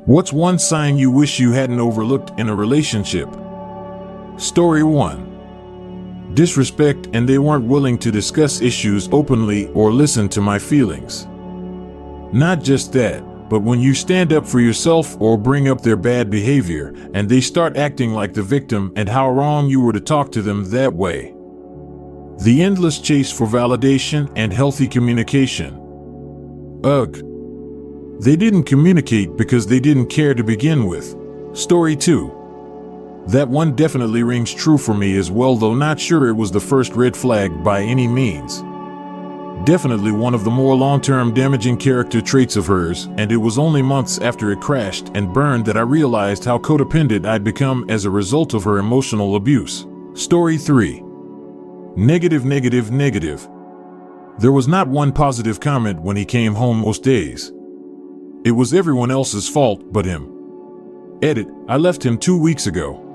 What's one sign you wish you hadn't overlooked in a relationship? Story 1. Disrespect, and they weren't willing to discuss issues openly or listen to my feelings. Not just that, but when you stand up for yourself or bring up their bad behavior, and they start acting like the victim and how wrong you were to talk to them that way. The endless chase for validation and healthy communication. Ugh. They didn't communicate because they didn't care to begin with. Story 2. That one definitely rings true for me as well, though not sure it was the first red flag by any means. Definitely one of the more long-term damaging character traits of hers, and it was only months after it crashed and burned that I realized how codependent I'd become as a result of her emotional abuse. Story 3. Negative. There was not one positive comment when he came home most days. It was everyone else's fault but him. Edit, I left him 2 weeks ago.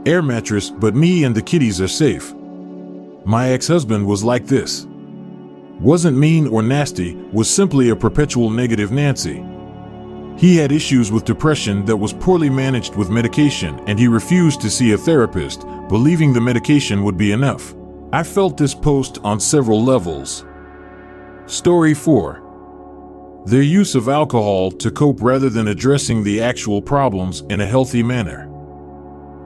Air mattress, but me and the kitties are safe. My ex-husband was like this. Wasn't mean or nasty, was simply a perpetual negative Nancy. He had issues with depression that was poorly managed with medication, and he refused to see a therapist, believing the medication would be enough. I felt this post on several levels. Story 4. Their use of alcohol to cope rather than addressing the actual problems in a healthy manner.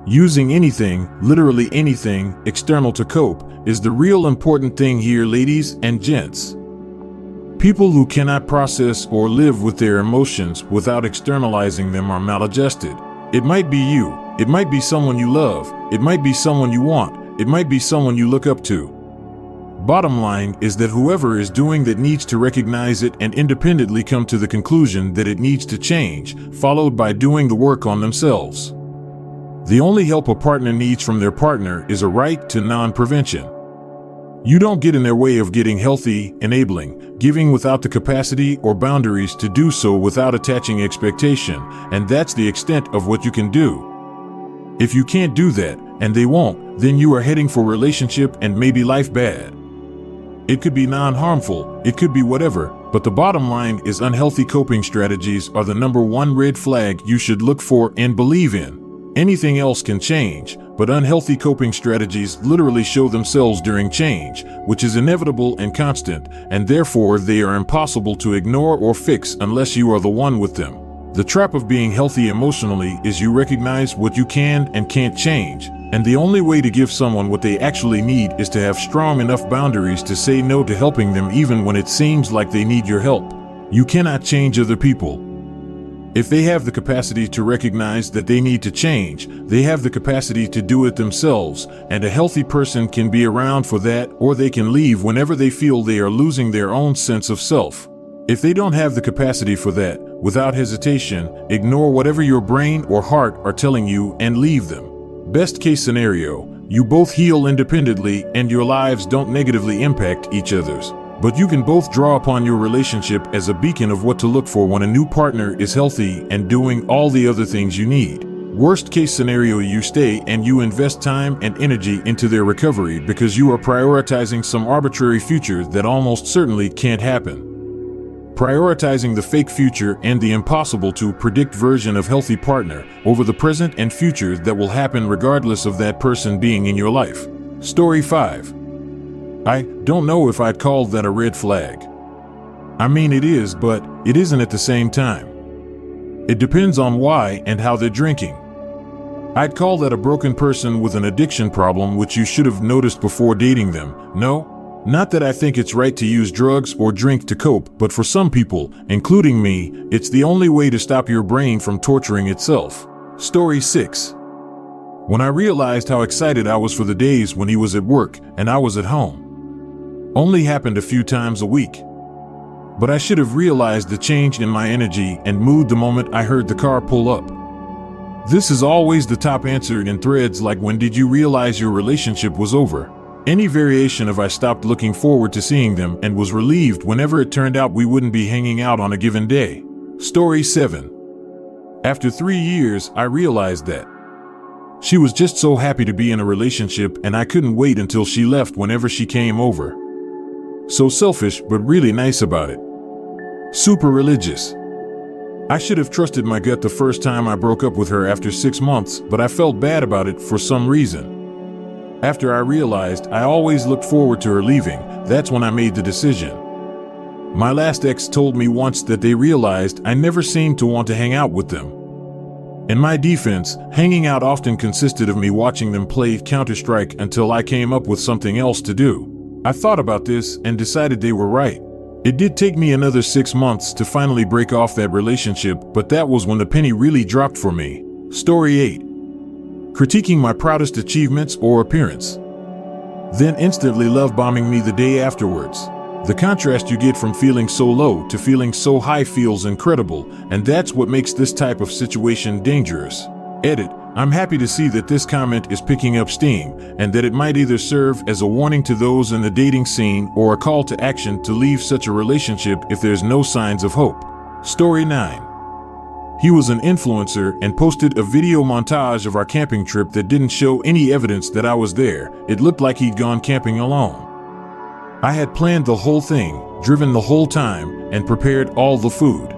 Using anything, literally anything, external to cope is the real important thing here, ladies and gents. People who cannot process or live with their emotions without externalizing them are maladjusted. It might be you, it might be someone you love, it might be someone you want, it might be someone you look up to. Bottom line is that whoever is doing that needs to recognize it and independently come to the conclusion that it needs to change, followed by doing the work on themselves. The only help a partner needs from their partner is a right to non-prevention. You don't get in their way of getting healthy, enabling, giving without the capacity or boundaries to do so without attaching expectation, and that's the extent of what you can do. If you can't do that, and they won't, then you are heading for relationship and maybe life bad. It could be non-harmful, it could be whatever, but the bottom line is unhealthy coping strategies are the number one red flag you should look for and believe in. Anything else can change, but unhealthy coping strategies literally show themselves during change, which is inevitable and constant, and therefore they are impossible to ignore or fix unless you are the one with them. The trap of being healthy emotionally is you recognize what you can and can't change, and the only way to give someone what they actually need is to have strong enough boundaries to say no to helping them even when it seems like they need your help. You cannot change other people. If they have the capacity to recognize that they need to change, they have the capacity to do it themselves, and a healthy person can be around for that, or they can leave whenever they feel they are losing their own sense of self. If they don't have the capacity for that, without hesitation, ignore whatever your brain or heart are telling you and leave them. Best case scenario, you both heal independently and your lives don't negatively impact each other's. But you can both draw upon your relationship as a beacon of what to look for when a new partner is healthy and doing all the other things you need. Worst case scenario, you stay and you invest time and energy into their recovery because you are prioritizing some arbitrary future that almost certainly can't happen. Prioritizing the fake future and the impossible to predict version of healthy partner over the present and future that will happen regardless of that person being in your life. Story 5. I don't know if I'd call that a red flag. I mean, it is, but it isn't at the same time. It depends on why and how they're drinking. I'd call that a broken person with an addiction problem, which you should have noticed before dating them. No? Not that I think it's right to use drugs or drink to cope, but for some people, including me, it's the only way to stop your brain from torturing itself. Story 6. When I realized how excited I was for the days when he was at work and I was at home. Only happened a few times a week. But I should have realized the change in my energy and mood the moment I heard the car pull up. This is always the top answer in threads like, when did you realize your relationship was over? Any variation of I stopped looking forward to seeing them and was relieved whenever it turned out we wouldn't be hanging out on a given day. Story 7. After 3 years, I realized that she was just so happy to be in a relationship and I couldn't wait until she left whenever she came over. So selfish, but really nice about it. Super religious. I should have trusted my gut the first time I broke up with her after 6 months, but I felt bad about it for some reason. After I realized I always looked forward to her leaving, that's when I made the decision. My last ex told me once that they realized I never seemed to want to hang out with them. In my defense, hanging out often consisted of me watching them play Counter-Strike until I came up with something else to do. I thought about this and decided they were right. It did take me another 6 months to finally break off that relationship, but that was when the penny really dropped for me. Story 8. Critiquing my proudest achievements or appearance. Then instantly love bombing me the day afterwards. The contrast you get from feeling so low to feeling so high feels incredible, and that's what makes this type of situation dangerous. Edit. I'm happy to see that this comment is picking up steam, and that it might either serve as a warning to those in the dating scene or a call to action to leave such a relationship if there's no signs of hope. Story 9. He was an influencer and posted a video montage of our camping trip that didn't show any evidence that I was there. It looked like he'd gone camping alone. I had planned the whole thing, driven the whole time, and prepared all the food.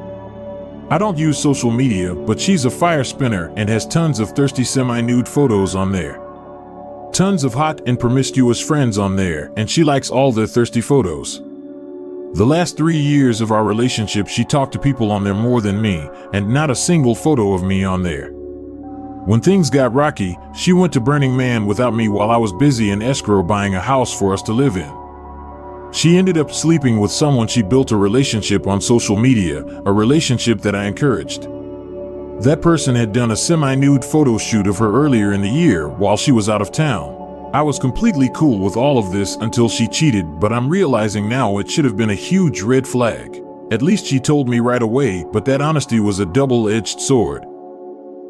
I don't use social media, but she's a fire spinner and has tons of thirsty semi-nude photos on there. Tons of hot and promiscuous friends on there, and she likes all their thirsty photos. The last 3 years of our relationship, she talked to people on there more than me, and not a single photo of me on there. When things got rocky, she went to Burning Man without me while I was busy in escrow buying a house for us to live in. She ended up sleeping with someone she built a relationship on social media, a relationship that I encouraged. That person had done a semi-nude photo shoot of her earlier in the year while she was out of town. I was completely cool with all of this until she cheated, but I'm realizing now it should have been a huge red flag. At least she told me right away, but that honesty was a double-edged sword.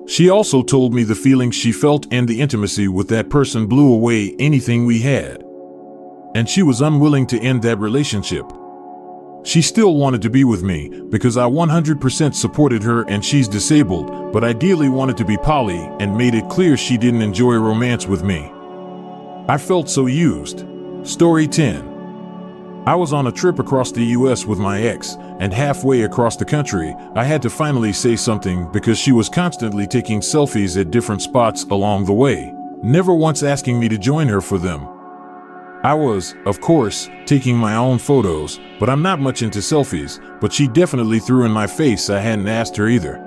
She also told me the feelings she felt and the intimacy with that person blew away anything we had. And she was unwilling to end that relationship. She still wanted to be with me because I 100% supported her, and she's disabled, but ideally wanted to be poly and made it clear she didn't enjoy romance with me. I felt so used. Story 10. I was on a trip across the US with my ex, and halfway across the country, I had to finally say something because she was constantly taking selfies at different spots along the way, never once asking me to join her for them. I was, of course, taking my own photos, but I'm not much into selfies, but she definitely threw in my face I hadn't asked her either.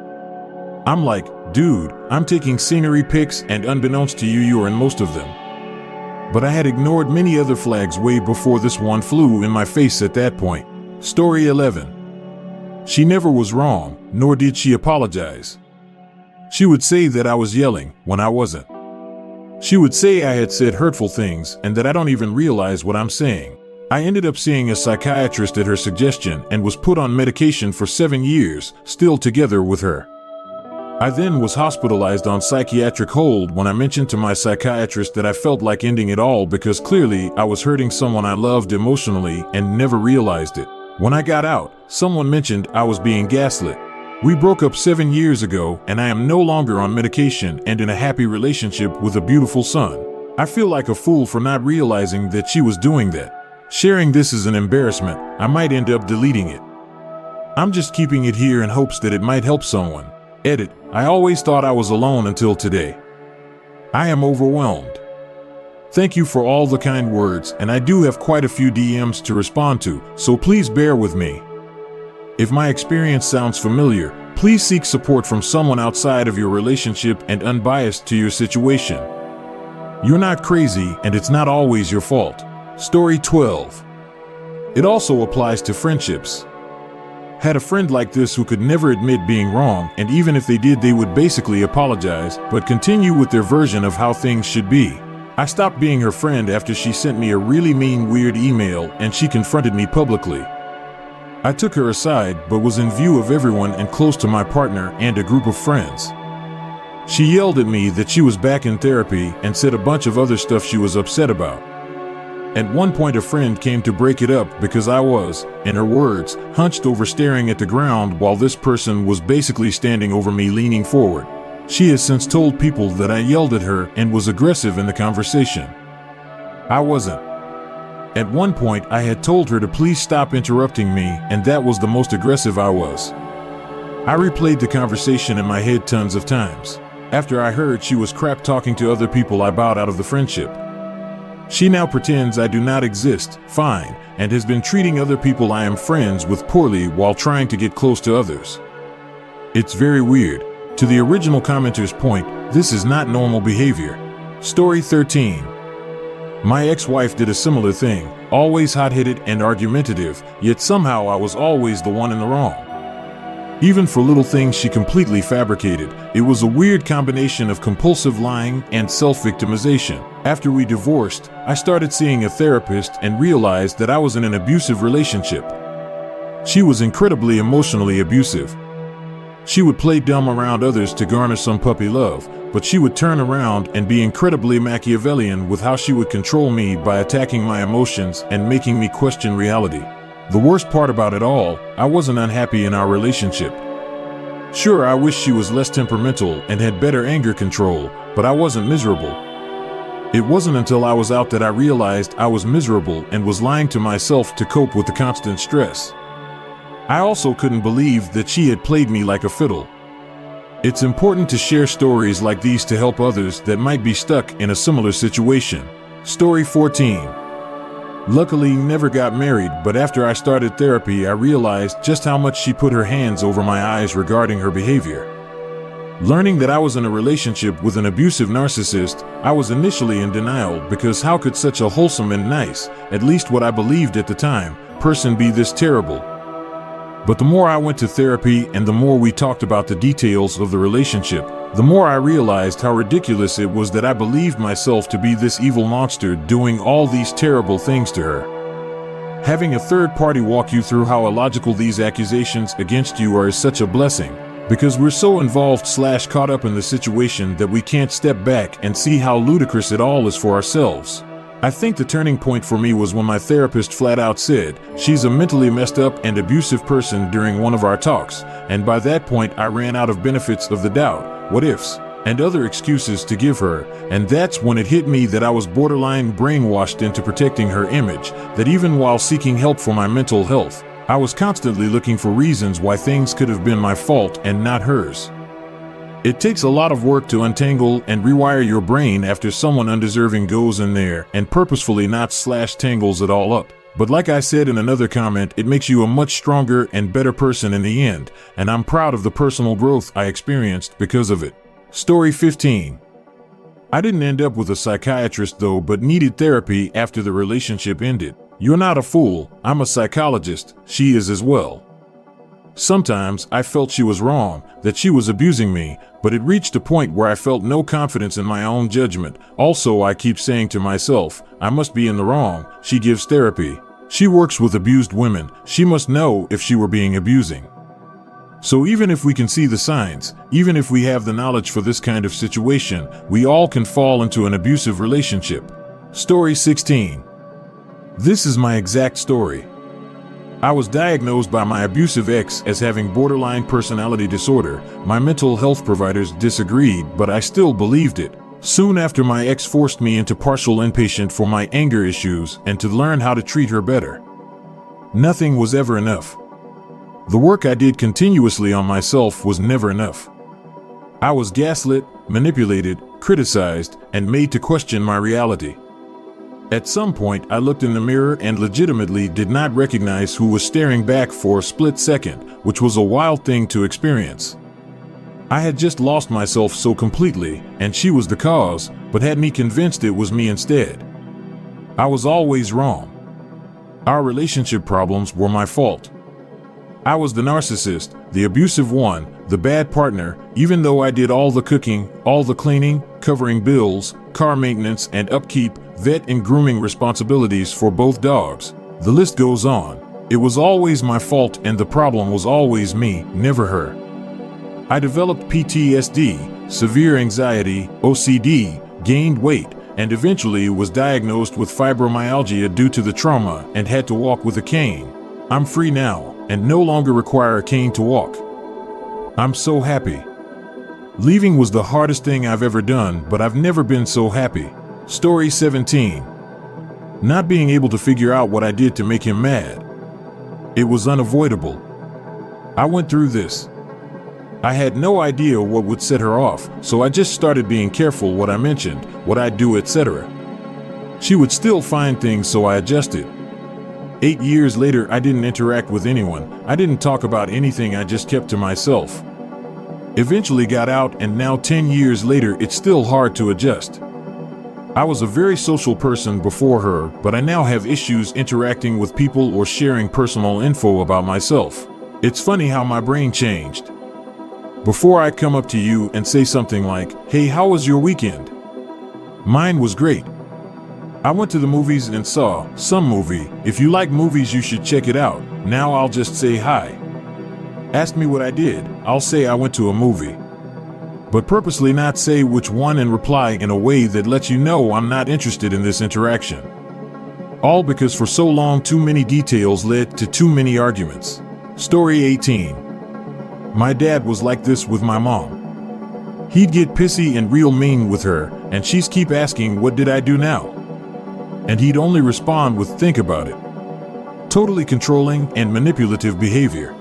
I'm like, dude, I'm taking scenery pics, and unbeknownst to you, you're in most of them. But I had ignored many other flags way before this one flew in my face at that point. Story 11. She never was wrong, nor did she apologize. She would say that I was yelling when I wasn't. She would say I had said hurtful things and that I don't even realize what I'm saying. I ended up seeing a psychiatrist at her suggestion and was put on medication for 7 years, still together with her. I then was hospitalized on psychiatric hold when I mentioned to my psychiatrist that I felt like ending it all because clearly I was hurting someone I loved emotionally and never realized it. When I got out, someone mentioned I was being gaslit. We broke up 7 years ago, and I am no longer on medication and in a happy relationship with a beautiful son. I feel like a fool for not realizing that she was doing that. Sharing this is an embarrassment. I might end up deleting it. I'm just keeping it here in hopes that it might help someone. Edit. I always thought I was alone until today. I am overwhelmed. Thank you for all the kind words, and I do have quite a few DMs to respond to, so please bear with me. If my experience sounds familiar, please seek support from someone outside of your relationship and unbiased to your situation. You're not crazy, and it's not always your fault. Story 12. It also applies to friendships. Had a friend like this who could never admit being wrong, and even if they did, they would basically apologize, but continue with their version of how things should be. I stopped being her friend after she sent me a really mean, weird email, and she confronted me publicly. I took her aside, but was in view of everyone and close to my partner and a group of friends. She yelled at me that she was back in therapy and said a bunch of other stuff she was upset about. At one point, a friend came to break it up because I was, in her words, hunched over staring at the ground while this person was basically standing over me leaning forward. She has since told people that I yelled at her and was aggressive in the conversation. I wasn't. At one point, I had told her to please stop interrupting me, and that was the most aggressive I was. I replayed the conversation in my head tons of times. After I heard she was crap talking to other people, I bowed out of the friendship. She now pretends I do not exist, fine, and has been treating other people I am friends with poorly while trying to get close to others. It's very weird. To the original commenter's point, this is not normal behavior. Story 13. My ex-wife did a similar thing, always hot-headed and argumentative, yet somehow I was always the one in the wrong. Even for little things she completely fabricated. It was a weird combination of compulsive lying and self-victimization. After we divorced, I started seeing a therapist and realized that I was in an abusive relationship. She was incredibly emotionally abusive. She would play dumb around others to garner some puppy love, but she would turn around and be incredibly Machiavellian with how she would control me by attacking my emotions and making me question reality. The worst part about it all, I wasn't unhappy in our relationship. Sure, I wish she was less temperamental and had better anger control, but I wasn't miserable. It wasn't until I was out that I realized I was miserable and was lying to myself to cope with the constant stress. I also couldn't believe that she had played me like a fiddle. It's important to share stories like these to help others that might be stuck in a similar situation. Story 14. Luckily, never got married, but after I started therapy, I realized just how much she put her hands over my eyes regarding her behavior. Learning that I was in a relationship with an abusive narcissist, I was initially in denial because how could such a wholesome and nice, at least what I believed at the time, person be this terrible? But the more I went to therapy and the more we talked about the details of the relationship, the more I realized how ridiculous it was that I believed myself to be this evil monster doing all these terrible things to her. Having a third party walk you through how illogical these accusations against you are is such a blessing, because we're so involved / caught up in the situation that we can't step back and see how ludicrous it all is for ourselves. I think the turning point for me was when my therapist flat out said, "She's a mentally messed up and abusive person" during one of our talks, and by that point I ran out of benefits of the doubt, what ifs, and other excuses to give her, and that's when it hit me that I was borderline brainwashed into protecting her image, that even while seeking help for my mental health, I was constantly looking for reasons why things could have been my fault and not hers. It takes a lot of work to untangle and rewire your brain after someone undeserving goes in there and purposefully not / tangles it all up. But like I said in another comment, it makes you a much stronger and better person in the end, and I'm proud of the personal growth I experienced because of it. Story 15. I didn't end up with a psychiatrist though, but needed therapy after the relationship ended. You're not a fool, I'm a psychologist, she is as well. Sometimes I felt she was wrong, that she was abusing me, but it reached a point where I felt no confidence in my own judgment. Also, I keep saying to myself, I must be in the wrong. She gives therapy. She works with abused women. She must know if she were being abusing. So even if we can see the signs, even if we have the knowledge for this kind of situation, we all can fall into an abusive relationship. Story 16. This is my exact story. I was diagnosed by my abusive ex as having borderline personality disorder. My mental health providers disagreed, but I still believed it. Soon after, my ex forced me into partial inpatient for my anger issues and to learn how to treat her better. Nothing was ever enough. The work I did continuously on myself was never enough. I was gaslit, manipulated, criticized, and made to question my reality. At some point, I looked in the mirror and legitimately did not recognize who was staring back for a split second, which was a wild thing to experience. I had just lost myself so completely, and she was the cause, but had me convinced it was me instead. I was always wrong. Our relationship problems were my fault. I was the narcissist, the abusive one, the bad partner, even though I did all the cooking, all the cleaning, covering bills, car maintenance and upkeep, vet and grooming responsibilities for both dogs. The list goes on. It was always my fault and the problem was always me, never her. I developed PTSD, severe anxiety, OCD, gained weight, and eventually was diagnosed with fibromyalgia due to the trauma and had to walk with a cane. I'm free now and no longer require a cane to walk. I'm so happy. Leaving was the hardest thing I've ever done, but I've never been so happy. Story 17. Not being able to figure out what I did to make him mad. It was unavoidable. I went through this. I had no idea what would set her off, so I just started being careful what I mentioned, what I'd do, etc. She would still find things, so I adjusted. 8 years later, I didn't interact with anyone. I didn't talk about anything, I just kept to myself. Eventually got out, and now 10 years later, it's still hard to adjust. I was a very social person before her, but I now have issues interacting with people or sharing personal info about myself. It's funny how my brain changed. Before I'd come up to you and say something like, "Hey, how was your weekend?" Mine was great. I went to the movies and saw some movie. If you like movies, you should check it out. Now I'll just say hi. Ask me what I did, I'll say I went to a movie. But purposely not say which one and reply in a way that lets you know I'm not interested in this interaction. All because for so long too many details led to too many arguments. Story 18. My dad was like this with my mom. He'd get pissy and real mean with her, and she's keep asking, "What did I do now?" And he'd only respond with, "Think about it." Totally controlling and manipulative behavior.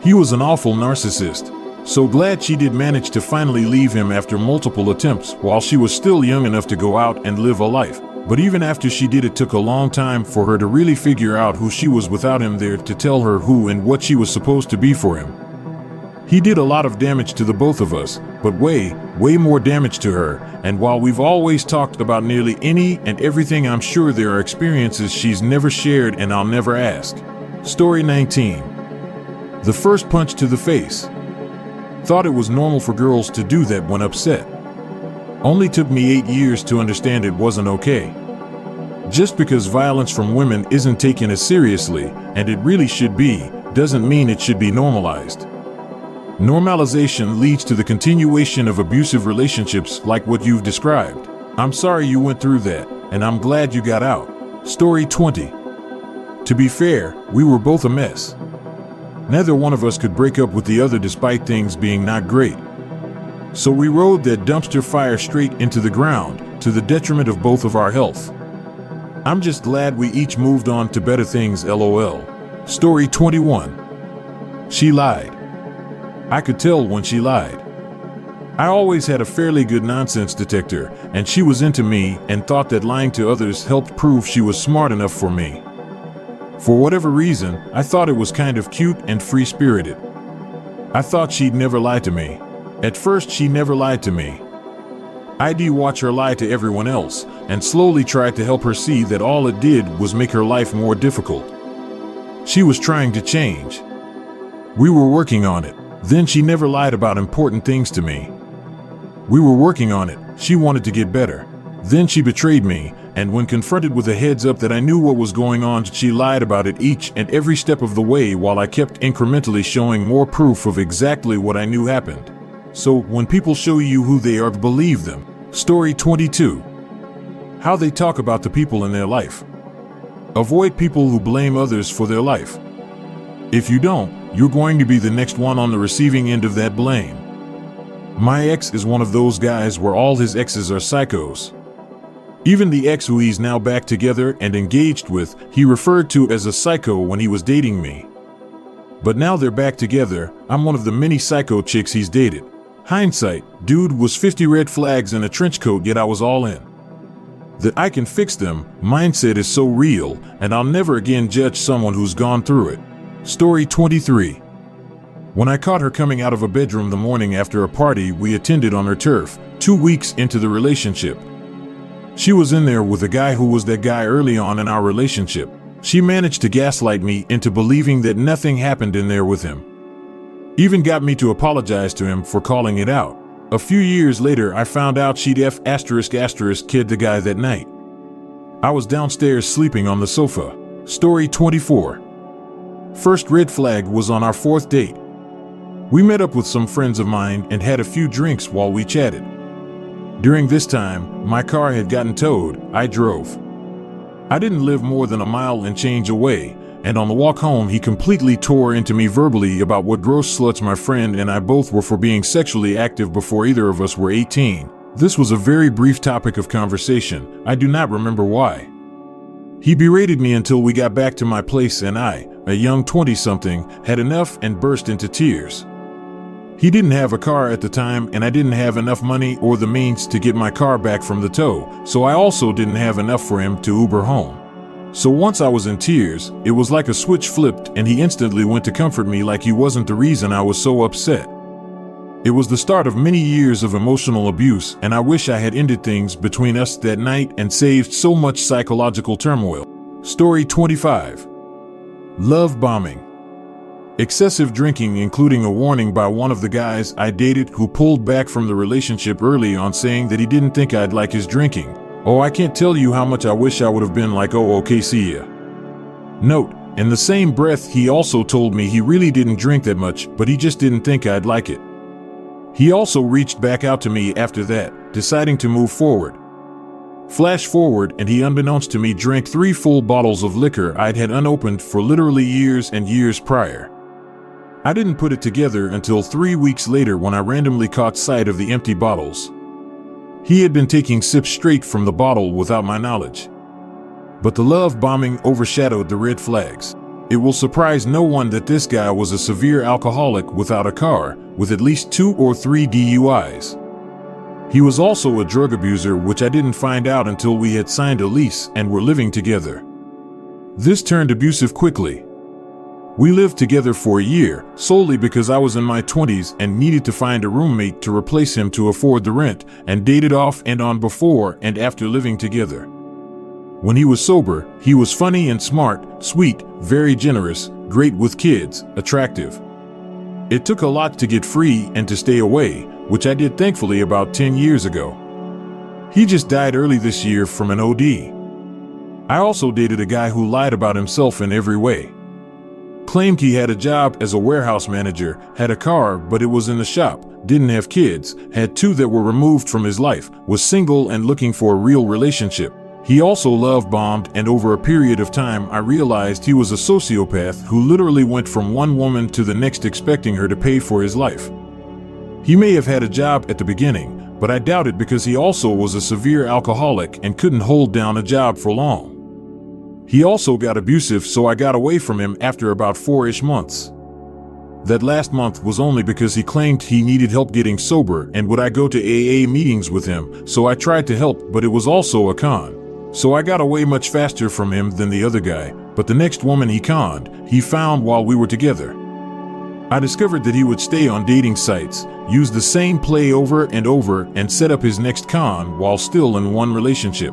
He was an awful narcissist. So glad she did manage to finally leave him after multiple attempts while she was still young enough to go out and live a life. But even after she did, it took a long time for her to really figure out who she was without him there to tell her who and what she was supposed to be for him. He did a lot of damage to the both of us, but way more damage to her, and while we've always talked about nearly any and everything, I'm sure there are experiences she's never shared and I'll never ask. Story 19. The first punch to the face. Thought it was normal for girls to do that when upset. Only took me 8 years to understand it wasn't okay. Just because violence from women isn't taken as seriously, and it really should be, doesn't mean it should be normalized. Normalization leads to the continuation of abusive relationships like what you've described. I'm sorry you went through that, and I'm glad you got out. Story 20. To be fair, we were both a mess. Neither one of us could break up with the other despite things being not great. So we rode that dumpster fire straight into the ground, to the detriment of both of our health. I'm just glad we each moved on to better things, LOL. Story 21. She lied. I could tell when she lied. I always had a fairly good nonsense detector, and she was into me and thought that lying to others helped prove she was smart enough for me. For whatever reason, I thought it was kind of cute and free-spirited. I thought she'd never lie to me. At first, she never lied to me. I'd watch her lie to everyone else, and slowly tried to help her see that all it did was make her life more difficult. She was trying to change. We were working on it. Then she never lied about important things to me. We were working on it. She wanted to get better. Then she betrayed me, and when confronted with a heads up that I knew what was going on, she lied about it each and every step of the way while I kept incrementally showing more proof of exactly what I knew happened. So when people show you who they are, believe them. Story 22. How they talk about the people in their life. Avoid people who blame others for their life. If you don't, you're going to be the next one on the receiving end of that blame. My ex is one of those guys where all his exes are psychos. Even the ex who he's now back together and engaged with, he referred to as a psycho when he was dating me. But now they're back together, I'm one of the many psycho chicks he's dated. Hindsight, dude was 50 red flags in a trench coat, yet I was all in. That I can fix them mindset is so real, and I'll never again judge someone who's gone through it. Story 23. When I caught her coming out of a bedroom the morning after a party we attended on her turf, 2 weeks into the relationship. She was in there with a guy who was that guy early on in our relationship. She managed to gaslight me into believing that nothing happened in there with him. Even got me to apologize to him for calling it out. A few years later, I found out she'd kid the guy that night. I was downstairs sleeping on the sofa. Story 24. First red flag was on our 4th date. We met up with some friends of mine and had a few drinks while we chatted. During this time, my car had gotten towed. I drove. I didn't live more than a mile and change away, and on the walk home he completely tore into me verbally about what gross sluts my friend and I both were for being sexually active before either of us were 18. This was a very brief topic of conversation. I do not remember why. He berated me until we got back to my place and I, a young 20-something, had enough and burst into tears. He didn't have a car at the time, and I didn't have enough money or the means to get my car back from the tow, so I also didn't have enough for him to Uber home. So once I was in tears, it was like a switch flipped and he instantly went to comfort me like he wasn't the reason I was so upset. It was the start of many years of emotional abuse, and I wish I had ended things between us that night and saved so much psychological turmoil. Story 25. Love bombing. Excessive drinking, including a warning by one of the guys I dated who pulled back from the relationship early on, saying that he didn't think I'd like his drinking. Oh, I can't tell you how much I wish I would have been like, oh, okay, see ya. Note, in the same breath, he also told me he really didn't drink that much, but he just didn't think I'd like it. He also reached back out to me after that, deciding to move forward. Flash forward, and he, unbeknownst to me, drank 3 full bottles of liquor I'd had unopened for literally years and years prior. I didn't put it together until 3 weeks later when I randomly caught sight of the empty bottles. He had been taking sips straight from the bottle without my knowledge. But the love bombing overshadowed the red flags. It will surprise no one that this guy was a severe alcoholic without a car, with at least 2 or 3 DUIs. He was also a drug abuser, which I didn't find out until we had signed a lease and were living together. This turned abusive quickly. We lived together for a year, solely because I was in my 20s and needed to find a roommate to replace him to afford the rent, and dated off and on before and after living together. When he was sober, he was funny and smart, sweet, very generous, great with kids, attractive. It took a lot to get free and to stay away, which I did thankfully about 10 years ago. He just died early this year from an OD. I also dated a guy who lied about himself in every way. Claimed he had a job as a warehouse manager, had a car but it was in the shop, didn't have kids, had 2 that were removed from his life, was single and looking for a real relationship. He also love bombed, and over a period of time I realized he was a sociopath who literally went from one woman to the next expecting her to pay for his life. He may have had a job at the beginning, but I doubt it because he also was a severe alcoholic and couldn't hold down a job for long. He also got abusive, so I got away from him after about 4-ish months. That last month was only because he claimed he needed help getting sober and would I go to AA meetings with him, so I tried to help, but it was also a con. So I got away much faster from him than the other guy, but the next woman he conned, he found while we were together. I discovered that he would stay on dating sites, use the same play over and over, and set up his next con while still in one relationship.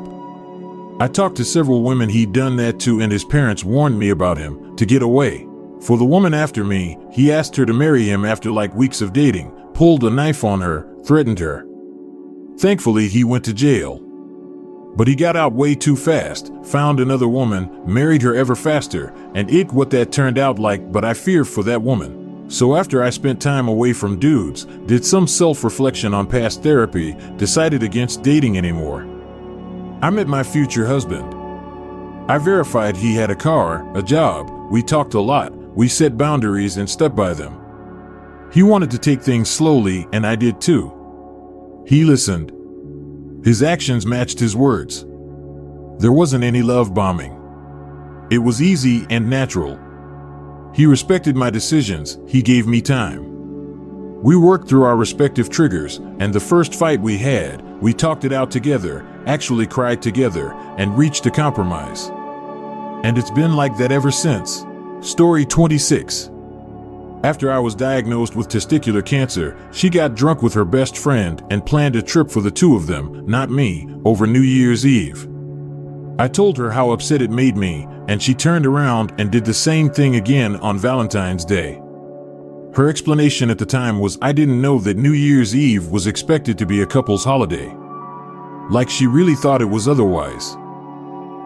I talked to several women he'd done that to, and his parents warned me about him, to get away. For the woman after me, he asked her to marry him after like weeks of dating, pulled a knife on her, threatened her. Thankfully, he went to jail. But he got out way too fast, found another woman, married her ever faster, and what that turned out like, but I fear for that woman. So after I spent time away from dudes, did some self-reflection on past therapy, decided against dating anymore. I met my future husband. I verified he had a car, a job, we talked a lot, we set boundaries and stuck by them. He wanted to take things slowly, and I did too. He listened. His actions matched his words. There wasn't any love bombing. It was easy and natural. He respected my decisions, he gave me time. We worked through our respective triggers, and the first fight we had, we talked it out together, actually cried together, and reached a compromise. And it's been like that ever since. Story 26. After I was diagnosed with testicular cancer, she got drunk with her best friend and planned a trip for the 2 of them, not me, over New Year's Eve. I told her how upset it made me, and she turned around and did the same thing again on Valentine's Day. Her explanation at the time was I didn't know that New Year's Eve was expected to be a couple's holiday. Like she really thought it was otherwise.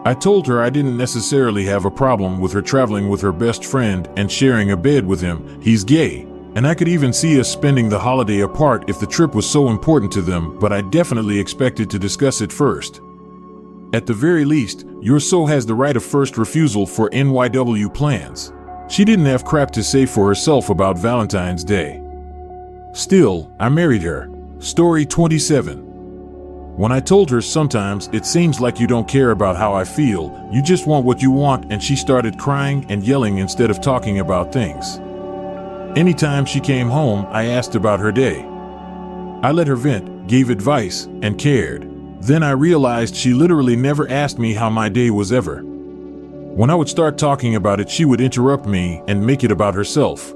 I told her I didn't necessarily have a problem with her traveling with her best friend and sharing a bed with him, he's gay, and I could even see us spending the holiday apart if the trip was so important to them, but I definitely expected to discuss it first. At the very least, your soul has the right of first refusal for NYW plans. She didn't have crap to say for herself about Valentine's Day. Still, I married her. Story 27. When I told her sometimes it seems like you don't care about how I feel, you just want what you want, and she started crying and yelling instead of talking about things. Anytime she came home, I asked about her day. I let her vent, gave advice, and cared. Then I realized she literally never asked me how my day was ever. When I would start talking about it, she would interrupt me and make it about herself.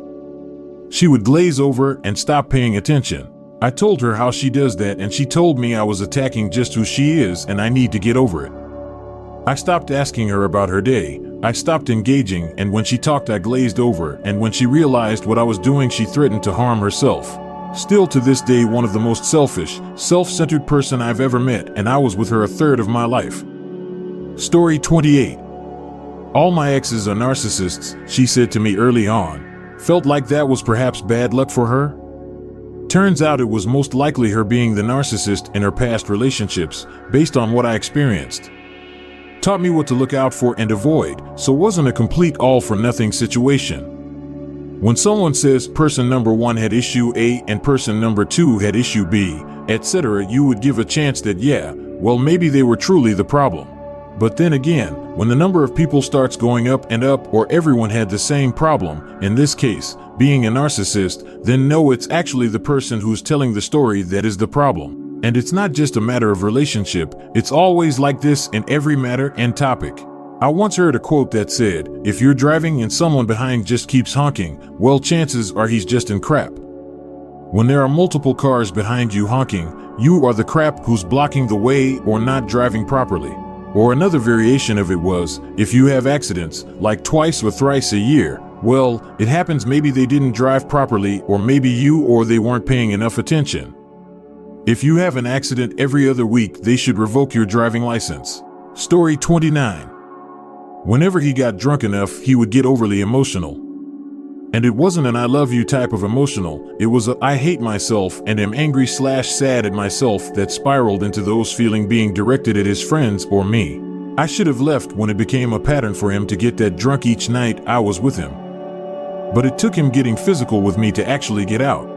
She would glaze over and stop paying attention. I told her how she does that, and she told me I was attacking just who she is and I need to get over it. I stopped asking her about her day. I stopped engaging, and when she talked, I glazed over, and when she realized what I was doing, she threatened to harm herself. Still to this day, one of the most selfish, self-centered person I've ever met, and I was with her a third of my life. Story 28. All my exes are narcissists, she said to me early on. Felt like that was perhaps bad luck for her? Turns out it was most likely her being the narcissist in her past relationships, based on what I experienced. Taught me what to look out for and avoid, so wasn't a complete all-for-nothing situation. When someone says person number 1 had issue A and person number 2 had issue B, etc., you would give a chance that well, maybe they were truly the problem. But then again, when the number of people starts going up and up, or everyone had the same problem, in this case, being a narcissist, then no, it's actually the person who's telling the story that is the problem. And it's not just a matter of relationship, it's always like this in every matter and topic. I once heard a quote that said, if you're driving and someone behind just keeps honking, well, chances are he's just in crap. When there are multiple cars behind you honking, you are the crap who's blocking the way or not driving properly. Or another variation of it was, if you have accidents, like twice or thrice a year, well, it happens maybe they didn't drive properly, or maybe you or they weren't paying enough attention. If you have an accident every other week, they should revoke your driving license. Story 29. Whenever he got drunk enough, he would get overly emotional. And it wasn't an I love you type of emotional, it was a I hate myself and am angry/sad at myself that spiraled into those feelings being directed at his friends or me. I should have left when it became a pattern for him to get that drunk each night I was with him. But it took him getting physical with me to actually get out.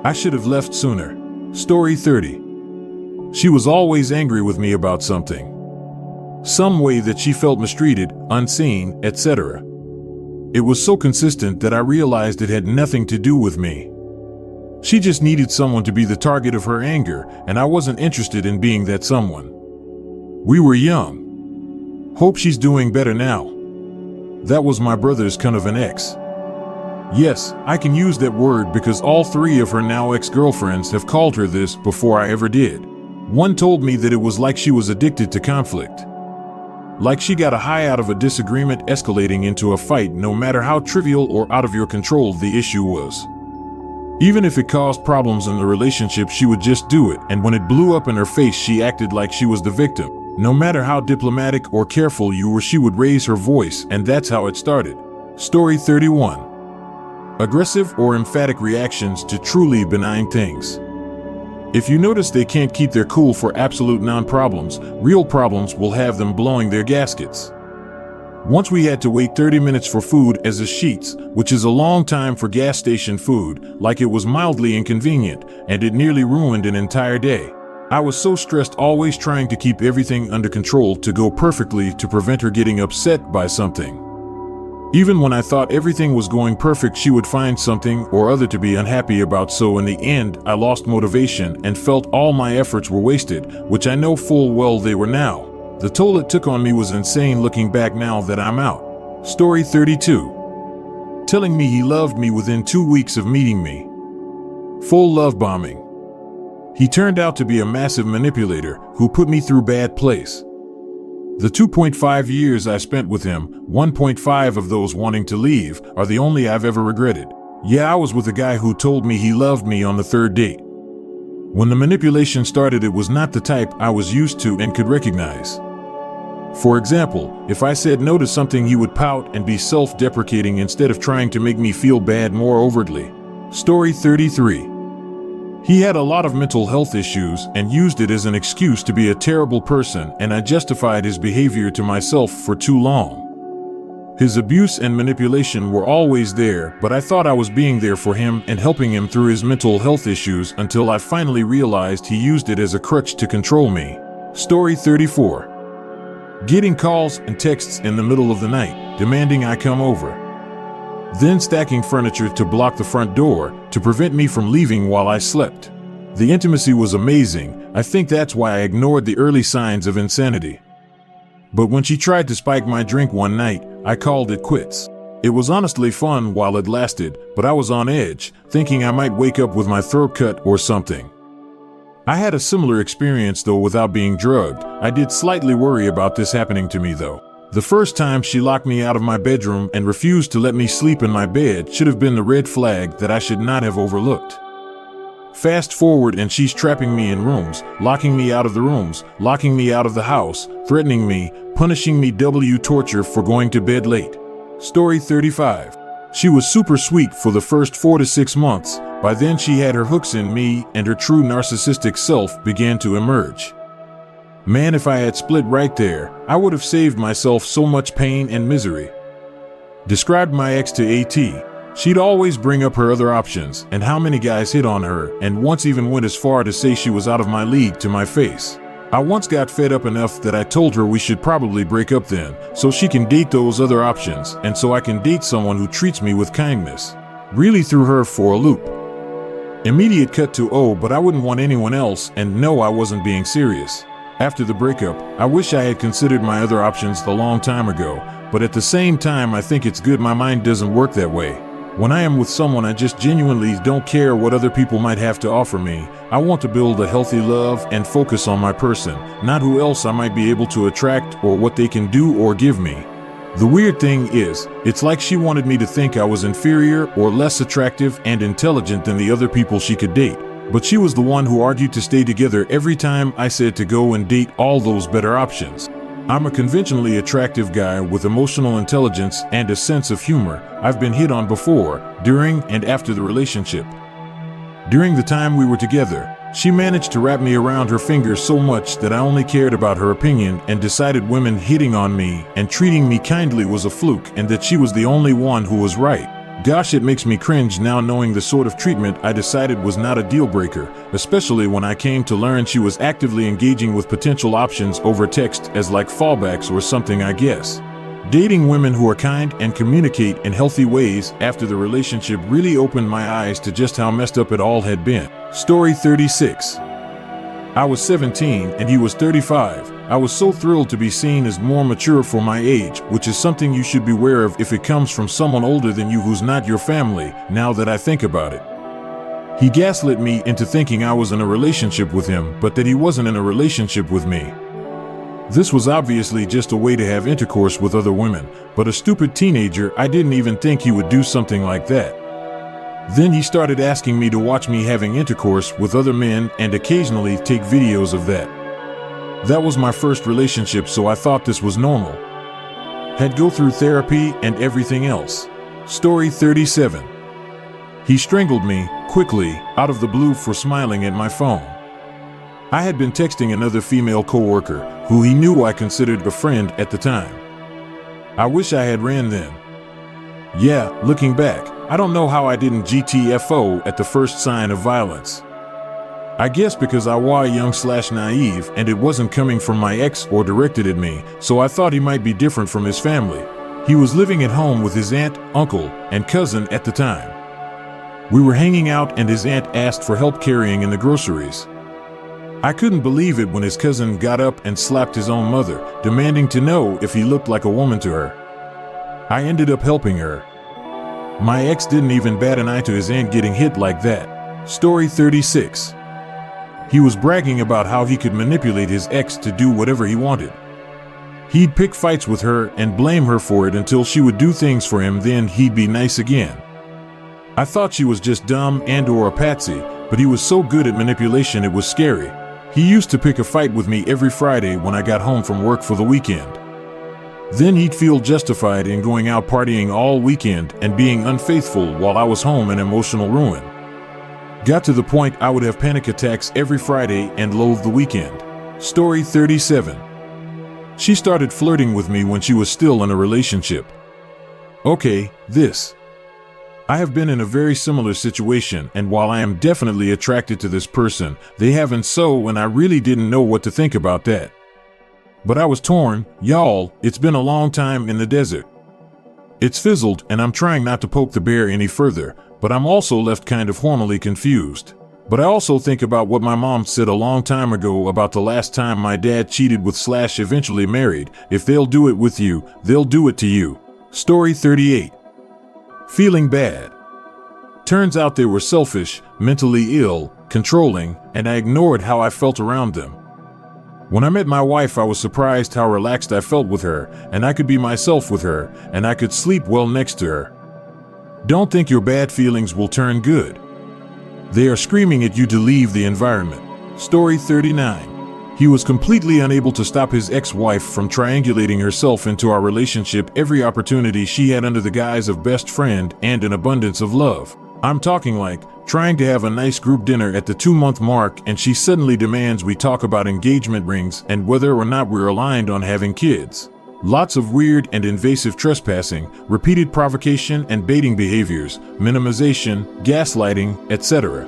I should have left sooner. Story 30. She was always angry with me about something. Some way that she felt mistreated, unseen, etc. It was so consistent that I realized it had nothing to do with me. She just needed someone to be the target of her anger, and I wasn't interested in being that someone. We were young. Hope she's doing better now. That was my brother's kind of an ex. Yes, I can use that word because all 3 of her now ex-girlfriends have called her this before I ever did. One told me that it was like she was addicted to conflict. Like she got a high out of a disagreement escalating into a fight, no matter how trivial or out of your control the issue was. Even if it caused problems in the relationship, she would just do it, and when it blew up in her face, she acted like she was the victim. No matter how diplomatic or careful you were, she would raise her voice, and that's how it started. Story 31. Aggressive or emphatic reactions to truly benign things. If you notice they can't keep their cool for absolute non-problems, real problems will have them blowing their gaskets. Once we had to wait 30 minutes for food as a Sheetz, which is a long time for gas station food, like it was mildly inconvenient, and it nearly ruined an entire day. I was so stressed, always trying to keep everything under control to go perfectly to prevent her getting upset by something. Even when I thought everything was going perfect, she would find something or other to be unhappy about, so in the end, I lost motivation and felt all my efforts were wasted, which I know full well they were now. The toll it took on me was insane looking back now that I'm out. Story 32. Telling me he loved me within 2 weeks of meeting me. Full love bombing. He turned out to be a massive manipulator who put me through bad place. The 2.5 years I spent with him, 1.5 of those wanting to leave, are the only I've ever regretted. Yeah, I was with a guy who told me he loved me on the 3rd date. When the manipulation started, it was not the type I was used to and could recognize. For example, if I said no to something, he would pout and be self-deprecating instead of trying to make me feel bad more overtly. Story 33. He had a lot of mental health issues and used it as an excuse to be a terrible person, and I justified his behavior to myself for too long. His abuse and manipulation were always there, but I thought I was being there for him and helping him through his mental health issues until I finally realized he used it as a crutch to control me. Story 34. Getting calls and texts in the middle of the night, demanding I come over. then stacking furniture to block the front door to prevent me from leaving while I slept. The intimacy was amazing. I think that's why I ignored the early signs of insanity. But when she tried to spike my drink one night, I called it quits. It was honestly fun while it lasted, but I was on edge, thinking I might wake up with my throat cut or something. I had a similar experience though without being drugged. I did slightly worry about this happening to me though. The first time she locked me out of my bedroom and refused to let me sleep in my bed should have been the red flag that I should not have overlooked. Fast forward and she's trapping me in rooms, locking me out of the rooms, locking me out of the house, threatening me, punishing me torture for going to bed late. Story 35. She was super sweet for the first 4 to 6 months. By then she had her hooks in me and her true narcissistic self began to emerge. Man, if I had split right there, I would have saved myself so much pain and misery. Described my ex to AT. She'd always bring up her other options and how many guys hit on her, and once even went as far to say she was out of my league to my face. I once got fed up enough that I told her we should probably break up then, so she can date those other options and so I can date someone who treats me with kindness. Really threw her for a loop. Immediate cut to oh, but I wouldn't want anyone else, and no, I wasn't being serious. After the breakup, I wish I had considered my other options a long time ago, but at the same time I think it's good my mind doesn't work that way. When I am with someone, I just genuinely don't care what other people might have to offer me. I want to build a healthy love and focus on my person, not who else I might be able to attract or what they can do or give me. The weird thing is, it's like she wanted me to think I was inferior or less attractive and intelligent than the other people she could date. But she was the one who argued to stay together every time I said to go and date all those better options. I'm a conventionally attractive guy with emotional intelligence and a sense of humor. I've been hit on before, during and after the relationship. During the time we were together, she managed to wrap me around her finger so much that I only cared about her opinion and decided women hitting on me and treating me kindly was a fluke and that she was the only one who was right. Gosh, it makes me cringe now knowing the sort of treatment I decided was not a deal breaker, especially when I came to learn she was actively engaging with potential options over text as like fallbacks or something, I guess. Dating women who are kind and communicate in healthy ways after the relationship really opened my eyes to just how messed up it all had been. Story 36. I was 17 and he was 35. I was so thrilled to be seen as more mature for my age, which is something you should beware of if it comes from someone older than you who's not your family, now that I think about it. He gaslit me into thinking I was in a relationship with him, but that he wasn't in a relationship with me. This was obviously just a way to have intercourse with other women, but a stupid teenager, I didn't even think he would do something like that. Then he started asking me to watch me having intercourse with other men and occasionally take videos of that. That was my first relationship, so I thought this was normal. Had go through therapy and everything else. Story 37. He strangled me, quickly, out of the blue for smiling at my phone. I had been texting another female coworker, who he knew I considered a friend at the time. I wish I had ran then. Yeah, looking back, I don't know how I didn't GTFO at the first sign of violence. I guess because I was young/naive and it wasn't coming from my ex or directed at me, so I thought he might be different from his family. He was living at home with his aunt, uncle, and cousin at the time. We were hanging out and his aunt asked for help carrying in the groceries. I couldn't believe it when his cousin got up and slapped his own mother, demanding to know if he looked like a woman to her. I ended up helping her. My ex didn't even bat an eye to his aunt getting hit like that. Story 36. He was bragging about how he could manipulate his ex to do whatever he wanted. He'd pick fights with her and blame her for it until she would do things for him, then he'd be nice again. I thought she was just dumb and/or a patsy, but he was so good at manipulation it was scary. He used to pick a fight with me every Friday when I got home from work for the weekend. Then he'd feel justified in going out partying all weekend and being unfaithful while I was home in emotional ruin. Got to the point I would have panic attacks every Friday and loathe the weekend. Story 37. She started flirting with me when she was still in a relationship. Okay, this. I have been in a very similar situation, and while I am definitely attracted to this person, they haven't so, and I really didn't know what to think about that. But I was torn, y'all. It's been a long time in the desert. It's fizzled and I'm trying not to poke the bear any further, but I'm also left kind of hormonally confused. But I also think about what my mom said a long time ago about the last time my dad cheated with / eventually married. If they'll do it with you, they'll do it to you. Story 38. Feeling bad. Turns out they were selfish, mentally ill, controlling, and I ignored how I felt around them. When I met my wife, I was surprised how relaxed I felt with her, and I could be myself with her, and I could sleep well next to her. Don't think your bad feelings will turn good. They are screaming at you to leave the environment. Story 39. He was completely unable to stop his ex-wife from triangulating herself into our relationship every opportunity she had under the guise of best friend and an abundance of love. I'm talking like trying to have a nice group dinner at the 2-month mark and she suddenly demands we talk about engagement rings and whether or not we're aligned on having kids. Lots of weird and invasive trespassing, repeated provocation and baiting behaviors, minimization, gaslighting, etc.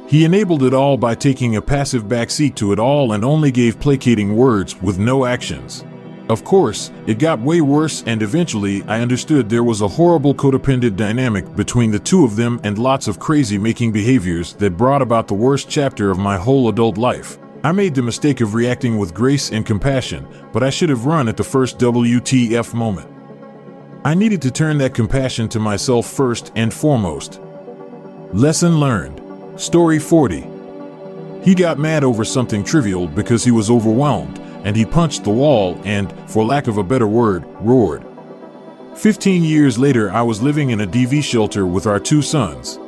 He enabled it all by taking a passive backseat to it all and only gave placating words with no actions. Of course, it got way worse and eventually I understood there was a horrible codependent dynamic between the two of them and lots of crazy making behaviors that brought about the worst chapter of my whole adult life. I made the mistake of reacting with grace and compassion, but I should have run at the first WTF moment. I needed to turn that compassion to myself first and foremost. Lesson learned. Story 40. He got mad over something trivial because he was overwhelmed, and he punched the wall and, for lack of a better word, roared. 15 years later, I was living in a DV shelter with our 2 sons.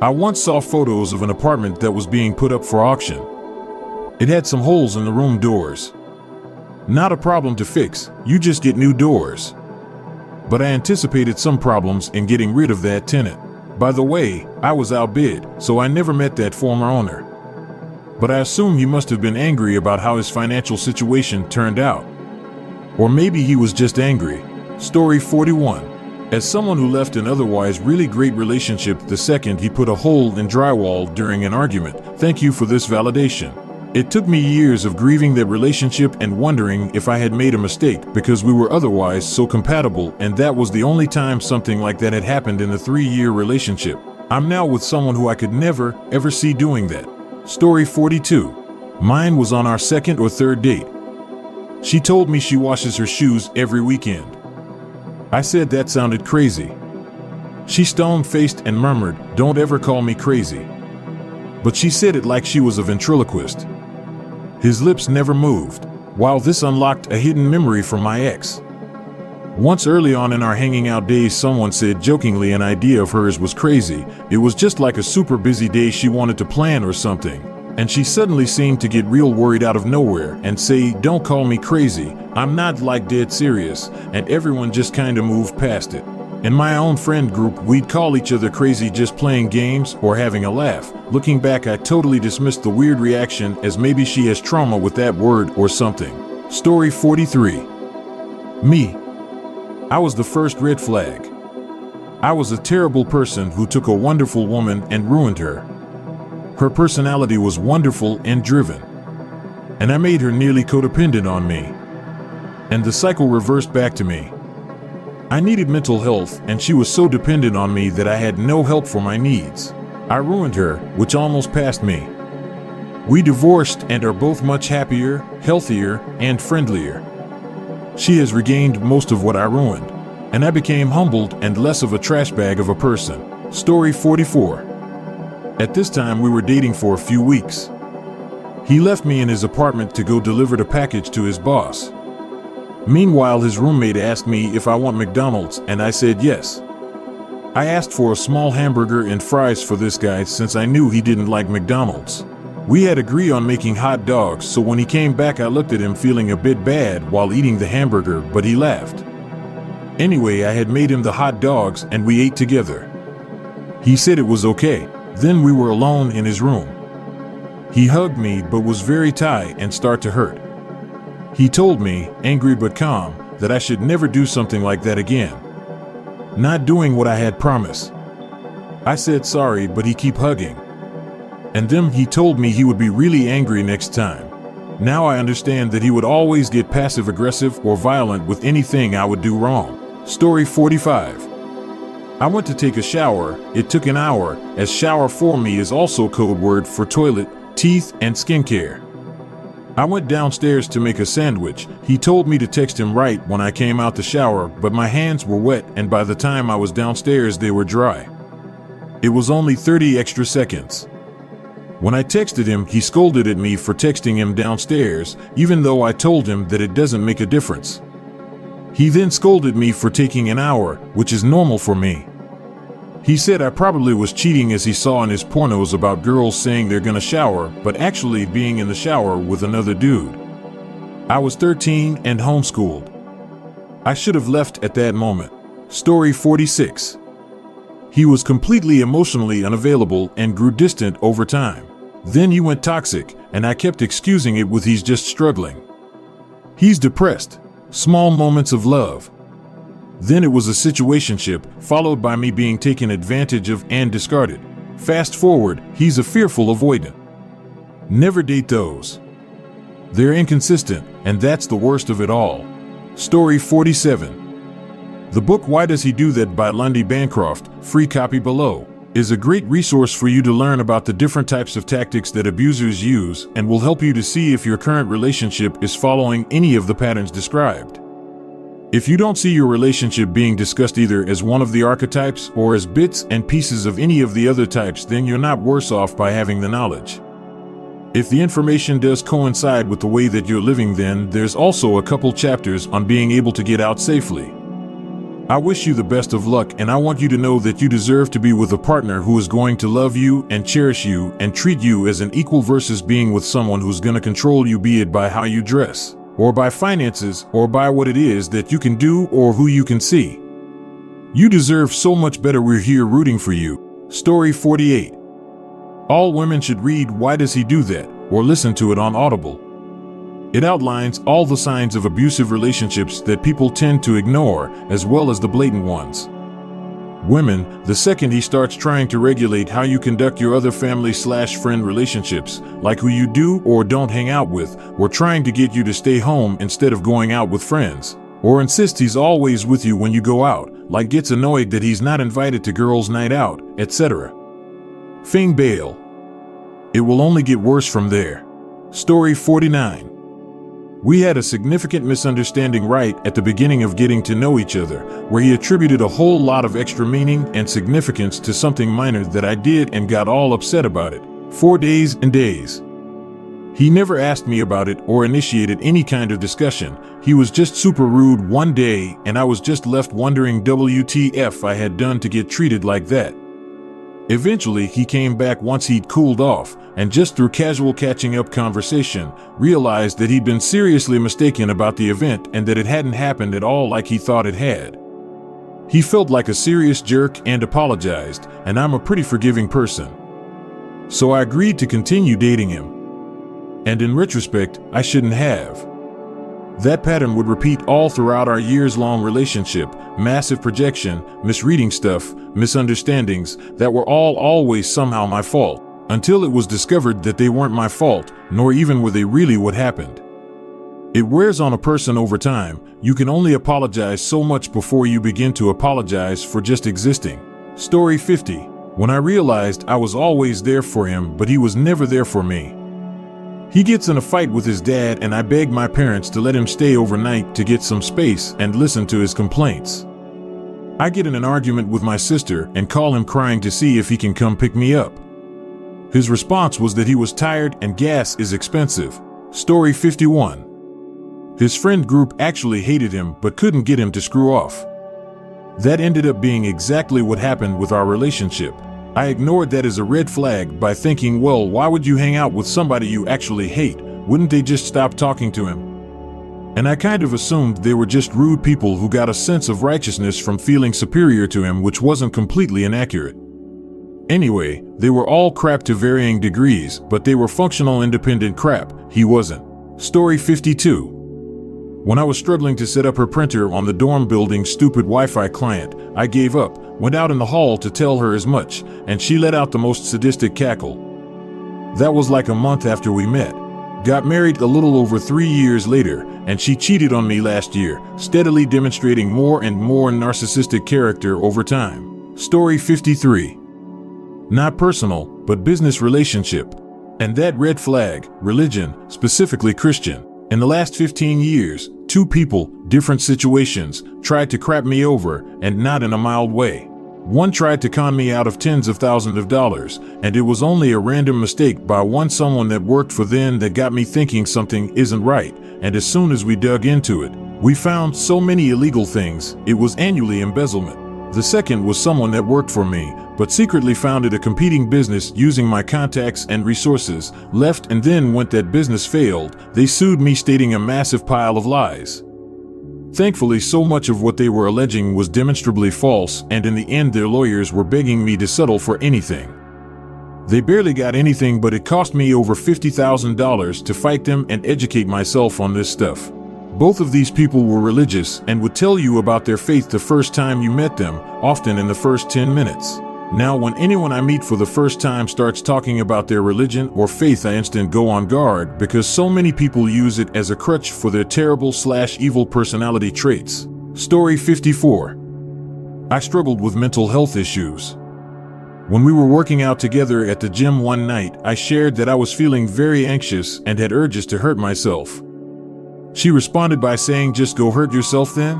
I once saw photos of an apartment that was being put up for auction. It had some holes in the room doors. Not a problem to fix, you just get new doors. But I anticipated some problems in getting rid of that tenant. By the way, I was outbid, so I never met that former owner. But I assume he must have been angry about how his financial situation turned out. Or maybe he was just angry. Story 41. As someone who left an otherwise really great relationship the second he put a hole in drywall during an argument, thank you for this validation. It took me years of grieving that relationship and wondering if I had made a mistake because we were otherwise so compatible, and that was the only time something like that had happened in a 3-year relationship. I'm now with someone who I could never, ever see doing that. Story 42. Mine was on our 2nd or 3rd date. She told me she washes her shoes every weekend. I said that sounded crazy. She stone-faced and murmured, "Don't ever call me crazy." But she said it like she was a ventriloquist. His lips never moved. Wow, this unlocked a hidden memory from my ex. Once early on in our hanging out days, someone said jokingly an idea of hers was crazy. It was just like a super busy day she wanted to plan or something. And she suddenly seemed to get real worried out of nowhere and say, "Don't call me crazy, I'm not like dead serious," and everyone just kinda moved past it. In my own friend group, we'd call each other crazy just playing games or having a laugh. Looking back, I totally dismissed the weird reaction as maybe she has trauma with that word or something. Story 43. Me. I was the first red flag. I was a terrible person who took a wonderful woman and ruined her. Her personality was wonderful and driven. And I made her nearly codependent on me. And the cycle reversed back to me. I needed mental health, and she was so dependent on me that I had no help for my needs. I ruined her, which almost passed me. We divorced and are both much happier, healthier, and friendlier. She has regained most of what I ruined, and I became humbled and less of a trash bag of a person. Story 44. At this time, we were dating for a few weeks. He left me in his apartment to go deliver the package to his boss. Meanwhile, his roommate asked me if I want McDonald's, and I said yes. I asked for a small hamburger and fries for this guy since I knew he didn't like McDonald's. We had agreed on making hot dogs, so when he came back I looked at him feeling a bit bad while eating the hamburger, but he laughed. Anyway, I had made him the hot dogs and we ate together. He said it was okay. Then we were alone in his room. He hugged me but was very tight and started to hurt. He told me, angry but calm, that I should never do something like that again. Not doing what I had promised. I said sorry, but he kept hugging. And then he told me he would be really angry next time. Now I understand that he would always get passive-aggressive or violent with anything I would do wrong. Story 45. I went to take a shower. It took an hour, as shower for me is also code word for toilet, teeth, and skincare. I went downstairs to make a sandwich. He told me to text him right when I came out the shower, but my hands were wet, and by the time I was downstairs they were dry. It was only 30 extra seconds. When I texted him, he scolded at me for texting him downstairs, even though I told him that it doesn't make a difference. He then scolded me for taking an hour, which is normal for me. He said I probably was cheating, as he saw in his pornos about girls saying they're gonna shower, but actually being in the shower with another dude. I was 13 and homeschooled. I should have left at that moment. Story 46. He was completely emotionally unavailable and grew distant over time. Then he went toxic, and I kept excusing it with he's just struggling. He's depressed. Small moments of love. Then it was a situationship, followed by me being taken advantage of and discarded. Fast forward, he's a fearful avoidant. Never date those. They're inconsistent, and that's the worst of it all. Story 47. The book Why Does He Do That by Lundy Bancroft, free copy below, is a great resource for you to learn about the different types of tactics that abusers use and will help you to see if your current relationship is following any of the patterns described. If you don't see your relationship being discussed either as one of the archetypes or as bits and pieces of any of the other types, then you're not worse off by having the knowledge. If the information does coincide with the way that you're living, then there's also a couple chapters on being able to get out safely. I wish you the best of luck, and I want you to know that you deserve to be with a partner who is going to love you and cherish you and treat you as an equal versus being with someone who's going to control you, be it by how you dress, or by finances, or by what it is that you can do or who you can see. You deserve so much better. We're here rooting for you. Story 48. All women should read Why Does He Do That, or listen to it on Audible. It outlines all the signs of abusive relationships that people tend to ignore, as well as the blatant ones. Women, the second he starts trying to regulate how you conduct your other family/friend relationships, like who you do or don't hang out with, or trying to get you to stay home instead of going out with friends, or insists he's always with you when you go out, like gets annoyed that he's not invited to girls' night out, etc. Fing bail. It will only get worse from there. Story 49. We had a significant misunderstanding right at the beginning of getting to know each other, where he attributed a whole lot of extra meaning and significance to something minor that I did and got all upset about it. For days and days. He never asked me about it or initiated any kind of discussion. He was just super rude one day, and I was just left wondering WTF I had done to get treated like that. Eventually, he came back once he'd cooled off, and just through casual catching up conversation, realized that he'd been seriously mistaken about the event and that it hadn't happened at all like he thought it had. He felt like a serious jerk and apologized, and I'm a pretty forgiving person. So I agreed to continue dating him. And in retrospect, I shouldn't have. That pattern would repeat all throughout our years-long relationship, massive projection, misreading stuff, misunderstandings that were all always somehow my fault, until it was discovered that they weren't my fault, nor even were they really what happened. It wears on a person over time. You can only apologize so much before you begin to apologize for just existing. Story 50. When I realized I was always there for him, but he was never there for me. He gets in a fight with his dad, and I beg my parents to let him stay overnight to get some space and listen to his complaints. I get in an argument with my sister and call him crying to see if he can come pick me up. His response was that he was tired and gas is expensive. Story 51. His friend group actually hated him but couldn't get him to screw off. That ended up being exactly what happened with our relationship. I ignored that as a red flag by thinking, well, why would you hang out with somebody you actually hate? Wouldn't they just stop talking to him? And I kind of assumed they were just rude people who got a sense of righteousness from feeling superior to him, which wasn't completely inaccurate. Anyway, they were all crap to varying degrees, but they were functional independent crap. He wasn't. Story 52. When I was struggling to set up her printer on the dorm building's stupid Wi-Fi client, I gave up, went out in the hall to tell her as much, and she let out the most sadistic cackle. That was like a month after we met. Got married a little over 3 years later, and she cheated on me last year, steadily demonstrating more and more narcissistic character over time. Story 53. Not personal, but business relationship. And that red flag, religion, specifically Christian. In the last 15 years, 2 people, different situations, tried to crap me over, and not in a mild way. One tried to con me out of tens of thousands of dollars, and it was only a random mistake by someone that worked for them that got me thinking something isn't right, and as soon as we dug into it, we found so many illegal things, it was annually embezzlement. The second was someone that worked for me, but secretly founded a competing business using my contacts and resources, left, and then when that business failed, they sued me stating a massive pile of lies. Thankfully, so much of what they were alleging was demonstrably false, and in the end their lawyers were begging me to settle for anything. They barely got anything, but it cost me over $50,000 to fight them and educate myself on this stuff. Both of these people were religious and would tell you about their faith the first time you met them, often in the first 10 minutes. Now, when anyone I meet for the first time starts talking about their religion or faith, I instantly go on guard because so many people use it as a crutch for their terrible/evil personality traits. Story 54. I struggled with mental health issues. When we were working out together at the gym one night, I shared that I was feeling very anxious and had urges to hurt myself. She responded by saying, "Just go hurt yourself then?"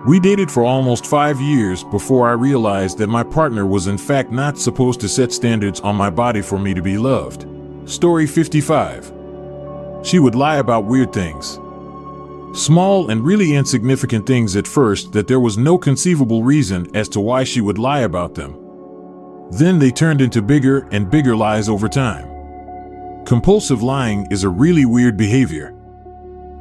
We dated for almost 5 years before I realized that my partner was in fact not supposed to set standards on my body for me to be loved. Story 55. She would lie about weird things. Small and really insignificant things at first that there was no conceivable reason as to why she would lie about them. Then they turned into bigger and bigger lies over time. Compulsive lying is a really weird behavior.